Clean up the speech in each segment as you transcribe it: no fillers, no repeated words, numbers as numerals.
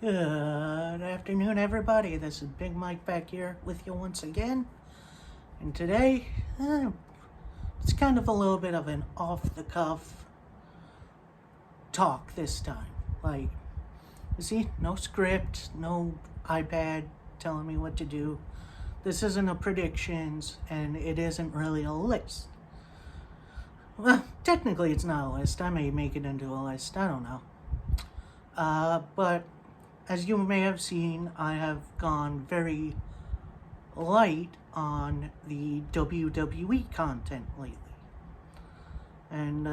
Good afternoon, everybody. This is Big Mike back here with you once again. And today, it's kind of a little bit of an off-the-cuff talk this time. Like, you see, no script, no iPad telling me what to do. This isn't a predictions, and it isn't really a list. Well, technically it's not a list. I may make it into a list. I don't know. But as you may have seen, I have gone very light on the WWE content lately. And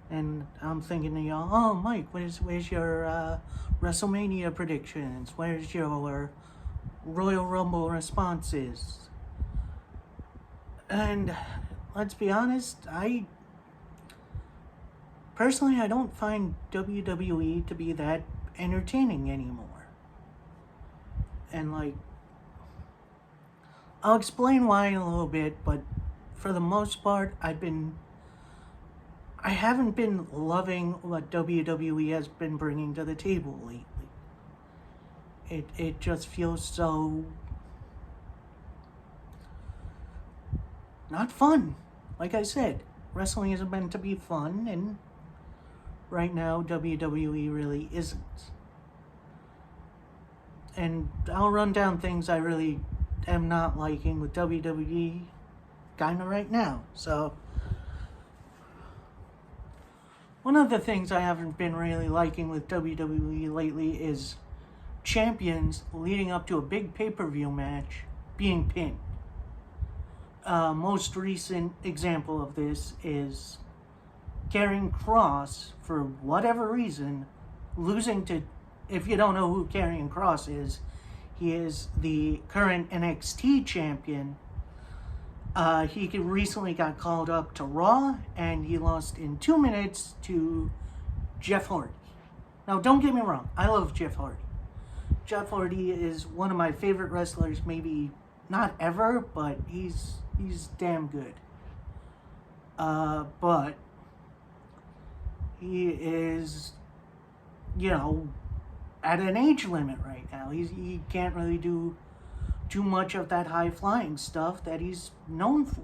I'm thinking to y'all, oh, Mike, where's your WrestleMania predictions? Where's your Royal Rumble responses? And let's be honest, Personally, I don't find WWE to be that entertaining anymore. And I'll explain why in a little bit, but for the most part, I haven't been loving what WWE has been bringing to the table lately. It just feels so not fun. Like I said, wrestling isn't meant to be fun, and right now, WWE really isn't. And I'll run down things I really am not liking with WWE kind of right now. So, one of the things I haven't been really liking with WWE lately is champions leading up to a big pay-per-view match being pinned. Most recent example of this is Karrion Kross, for whatever reason, losing to, if you don't know who Karrion Kross is, he is the current NXT champion. He recently got called up to Raw, and he lost in 2 minutes to Jeff Hardy. Now, don't get me wrong, I love Jeff Hardy. Jeff Hardy is one of my favorite wrestlers, maybe not ever, but he's damn good. But he is, at an age limit right now. He can't really do too much of that high-flying stuff that he's known for.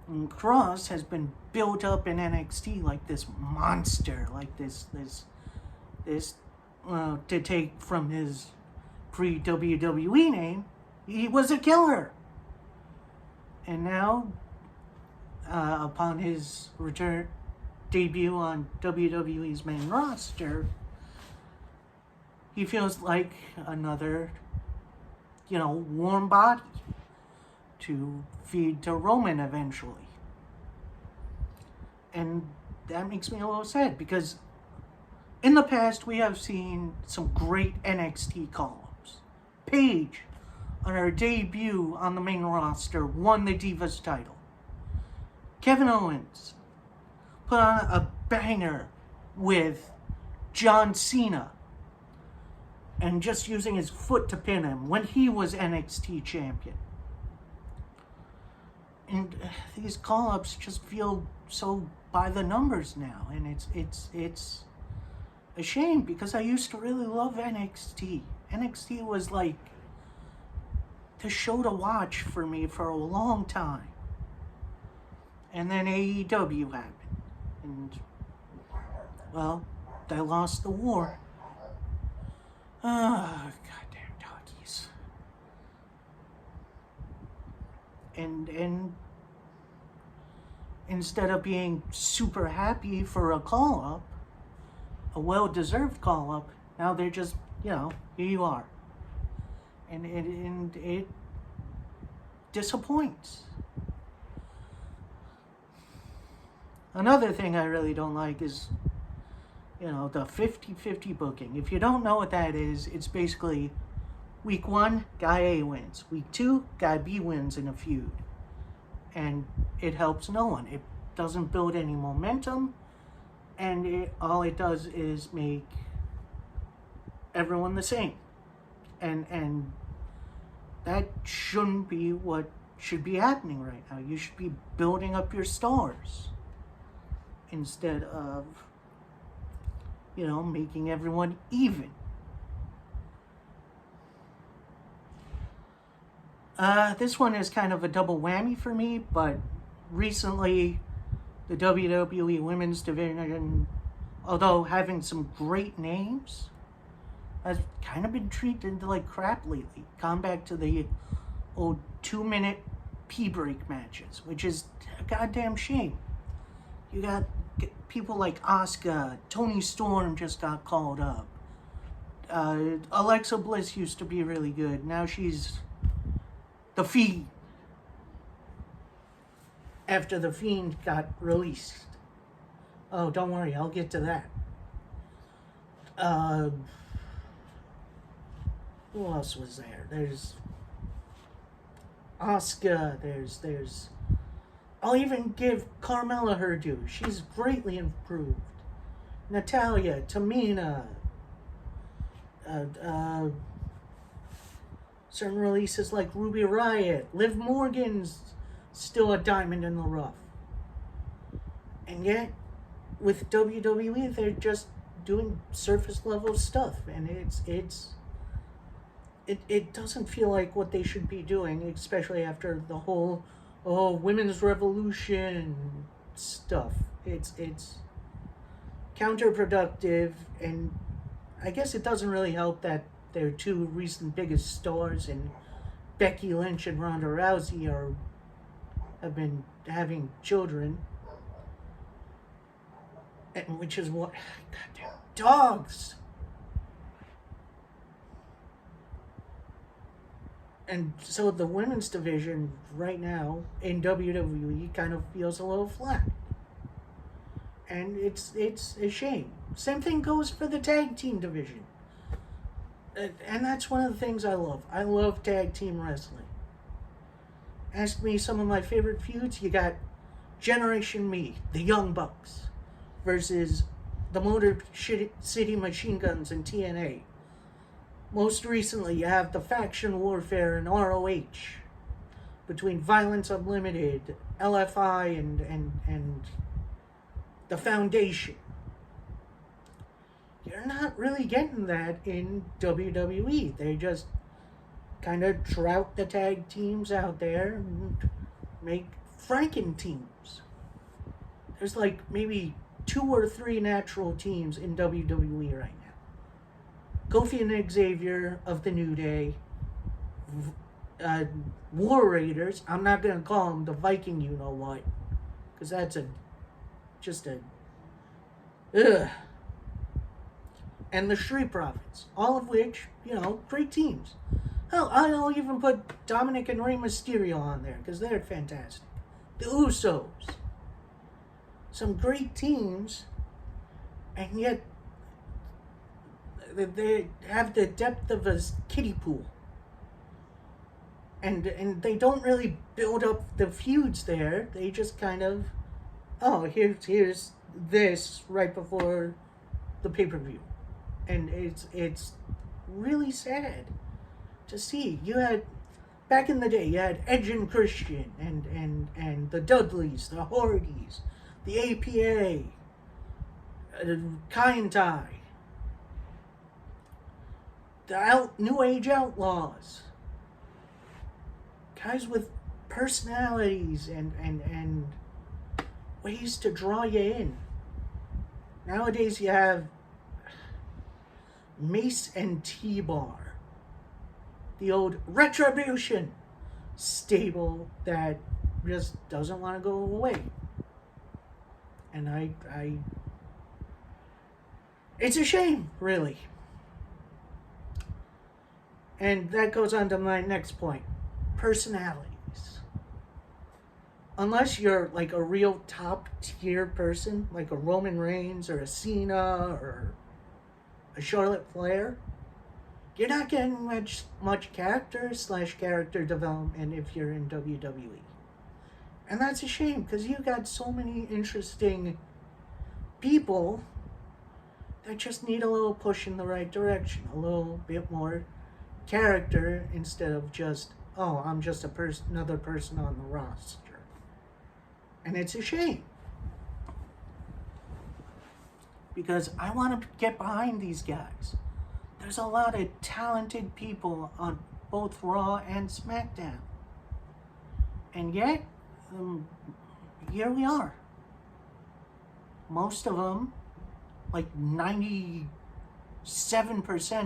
And Kross has been built up in NXT like this monster, like this to take from his pre-WWE name, he was a killer. And now, upon his debut on WWE's main roster, he feels like another, warm body to feed to Roman eventually. And that makes me a little sad, because in the past we have seen some great NXT call-ups. Paige, on her debut on the main roster, won the Divas title. Kevin Owens put on a banger with John Cena, and just using his foot to pin him when he was NXT champion. And these call-ups just feel so by the numbers now, and it's a shame, because I used to really love NXT. NXT was like the show to watch for me for a long time. And then AEW happened. And, well, they lost the war. Ah, goddamn doggies. And instead of being super happy for a call-up, a well-deserved call-up, now they're just, here you are. And it disappoints. Another thing I really don't like is, the 50-50 booking. If you don't know what that is, it's basically week 1, guy A wins. Week 2, guy B wins in a feud. And it helps no one. It doesn't build any momentum, and all it does is make everyone the same. And that shouldn't be what should be happening right now. You should be building up your stars instead of, making everyone even. This one is kind of a double whammy for me, but recently the WWE Women's Division, although having some great names, has kind of been treated like crap lately. Gone back to the old 2-minute pee break matches, which is a goddamn shame. You got people like Asuka, Toni Storm just got called up. Alexa Bliss used to be really good. Now she's the Fiend. After the Fiend got released. Oh, don't worry, I'll get to that. Who else was there? There's Asuka. There's. I'll even give Carmella her due. She's greatly improved. Natalya, Tamina. Certain releases like Ruby Riott. Liv Morgan's still a diamond in the rough. And yet, with WWE, they're just doing surface level stuff, and it doesn't feel like what they should be doing, especially after the whole women's revolution stuff. It's counterproductive, and I guess it doesn't really help that their two recent biggest stars, and Becky Lynch and Ronda Rousey, have been having children, and which is what, goddamn dogs. And so the women's division right now in WWE kind of feels a little flat. And it's a shame. Same thing goes for the tag team division. And that's one of the things I love. I love tag team wrestling. Ask me some of my favorite feuds. You got Generation Me, the Young Bucks, versus the Motor City Machine Guns and TNA. Most recently, you have the faction warfare in ROH between Violence Unlimited, LFI, and the Foundation. You're not really getting that in WWE. They just kind of trout the tag teams out there and make Franken teams. There's like maybe 2 or 3 natural teams in WWE right now. Kofi and Xavier of the New Day, War Raiders. I'm not going to call them the Viking you-know-what, because that's ugh. And the Street Profits, all of which, great teams. Hell, I'll even put Dominic and Rey Mysterio on there, because they're fantastic. The Usos. Some great teams, and yet they have the depth of a kiddie pool. And they don't really build up the feuds there. They just kind of, here's this right before the pay-per-view. And it's really sad to see. You had, back in the day, you had Edge and Christian, and the Dudleys, the Hardys, the APA, Kai, the New Age Outlaws. Guys with personalities and ways to draw you in. Nowadays you have Mace and T-Bar, the old Retribution stable that just doesn't want to go away. And I it's a shame, really. And that goes on to my next point. Personalities. Unless you're like a real top tier person, like a Roman Reigns or a Cena or a Charlotte Flair, you're not getting much character development if you're in WWE. And that's a shame, because you got so many interesting people that just need a little push in the right direction, a little bit more character instead of just, I'm just another person on the roster. And it's a shame. because I want to get behind these guys. There's a lot of talented people on both Raw and SmackDown. And yet, here we are. Most of them, like 97%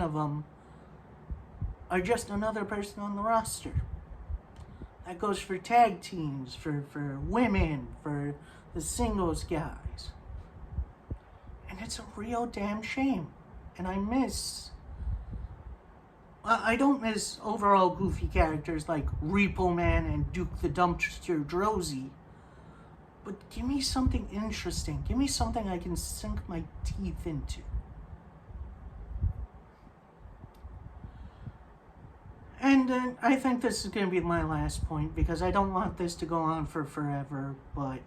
of them, are just another person on the roster. That goes for tag teams, for women, for the singles guys. And it's a real damn shame. And I don't miss overall goofy characters like Repo Man and Duke the Dumpster Drozy. But give me something interesting. Give me something I can sink my teeth into. And I think this is going to be my last point, because I don't want this to go on for forever, but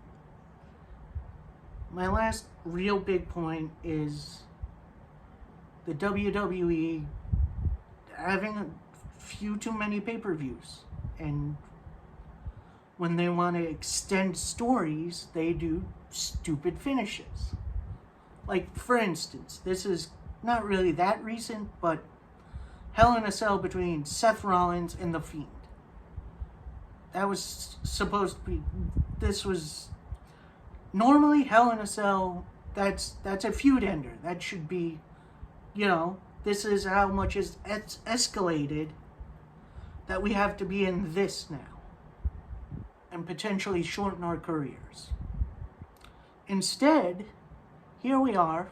my last real big point is the WWE having a few too many pay-per-views. And when they want to extend stories, they do stupid finishes. Like, for instance, this is not really that recent, but Hell in a Cell between Seth Rollins and The Fiend. That was supposed to be... This was... Normally, Hell in a Cell, that's a feud ender. That should be, this is how much is escalated that we have to be in this now. And potentially shorten our careers. Instead, here we are.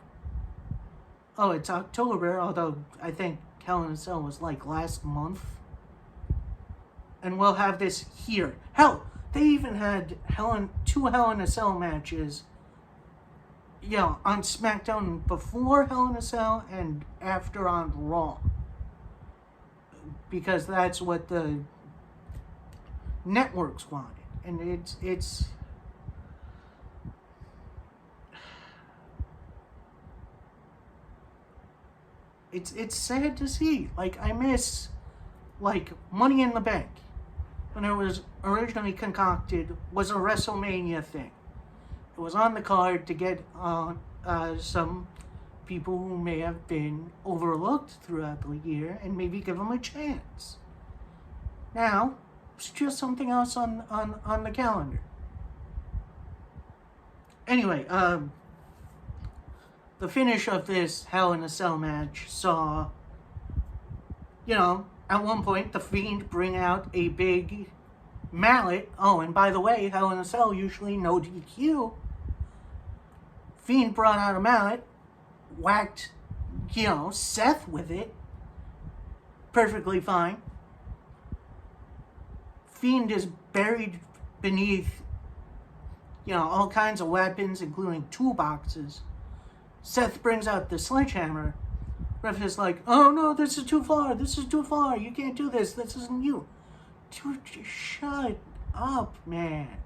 Oh, it's October, although I think Hell in a Cell was like last month. And we'll have this here. Hell, they even had two Hell in a Cell matches, on SmackDown before Hell in a Cell and after on Raw. Because that's what the networks wanted. And it's sad to see. Like, I miss, Money in the Bank, when it was originally concocted, was a WrestleMania thing. It was on the card to get some people who may have been overlooked throughout the year and maybe give them a chance. Now, it's just something else on the calendar. Anyway, the finish of this Hell in a Cell match saw, at one point, The Fiend bring out a big mallet. Oh, and by the way, Hell in a Cell usually no DQ. Fiend brought out a mallet, whacked, Seth with it. Perfectly fine. Fiend is buried beneath, all kinds of weapons, including toolboxes. Seth brings out the sledgehammer. Ref is like, oh no, this is too far. This is too far. You can't do this. This isn't you. Dude, just shut up, man.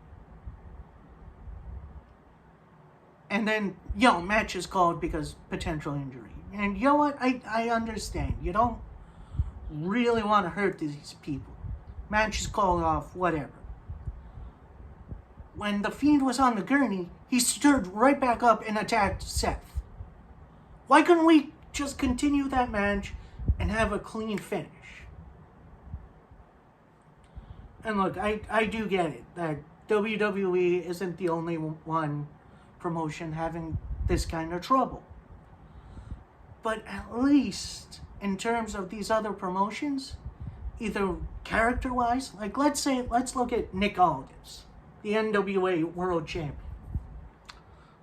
And then, match is called because potential injury. And you know what? I understand. You don't really want to hurt these people. Match is called off, whatever. When The Fiend was on the gurney, he stood right back up and attacked Seth. Why couldn't we just continue that match and have a clean finish? And look, I do get it that WWE isn't the only one promotion having this kind of trouble. But at least in terms of these other promotions, either character-wise, let's look at Nick Aldis, the NWA World Champion.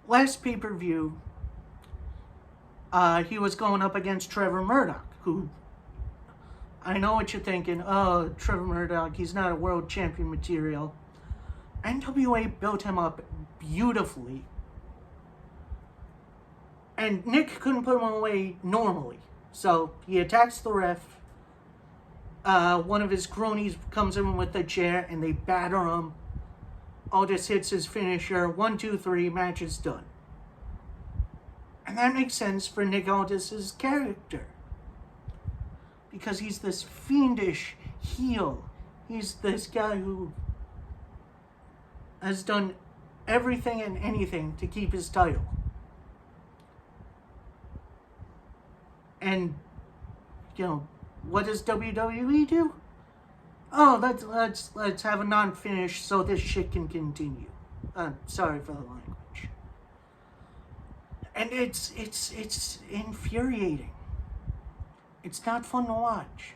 Last pay-per-view, he was going up against Trevor Murdoch, who, I know what you're thinking, oh, Trevor Murdoch, he's not a world champion material. NWA built him up beautifully. And Nick couldn't put him away normally. So he attacks the ref. One of his cronies comes in with a chair and they batter him. Aldis hits his finisher. 1, 2, 3, match is done. And that makes sense for Nick Aldis' character. Because he's this fiendish heel. He's this guy who has done everything and anything to keep his title. And, what does WWE do? Oh, let's have a non-finish so this shit can continue. Sorry for the language. And it's infuriating. It's not fun to watch.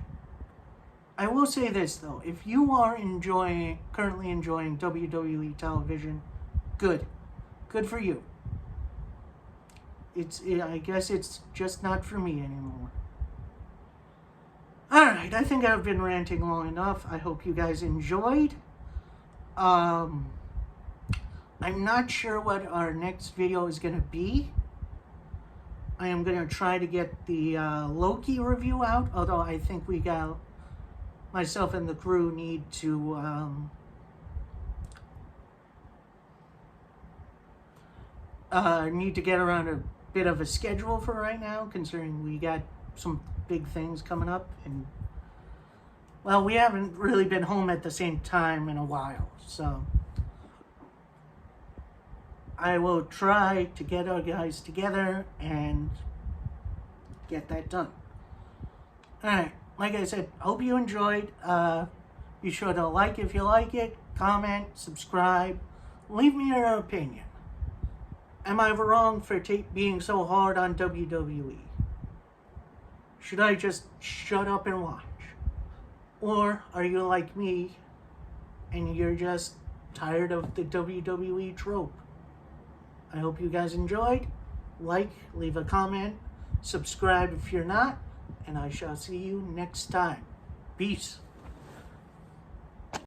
I will say this though: if you are currently enjoying WWE television, good for you. I guess it's just not for me anymore. Alright, I think I've been ranting long enough. I hope you guys enjoyed. I'm not sure what our next video is going to be. I am going to try to get the Loki review out, although I think myself and the crew need to get around a bit of a schedule for right now, considering we got some big things coming up, and well, we haven't really been home at the same time in a while, so I will try to get our guys together and get that done. Alright, like I said, hope you enjoyed. Be sure to like if you like it, comment, subscribe, leave me your opinion. Am I wrong for being so hard on WWE? Should I just shut up and watch? Or are you like me and you're just tired of the WWE trope? I hope you guys enjoyed. Like, leave a comment, subscribe if you're not, and I shall see you next time. Peace.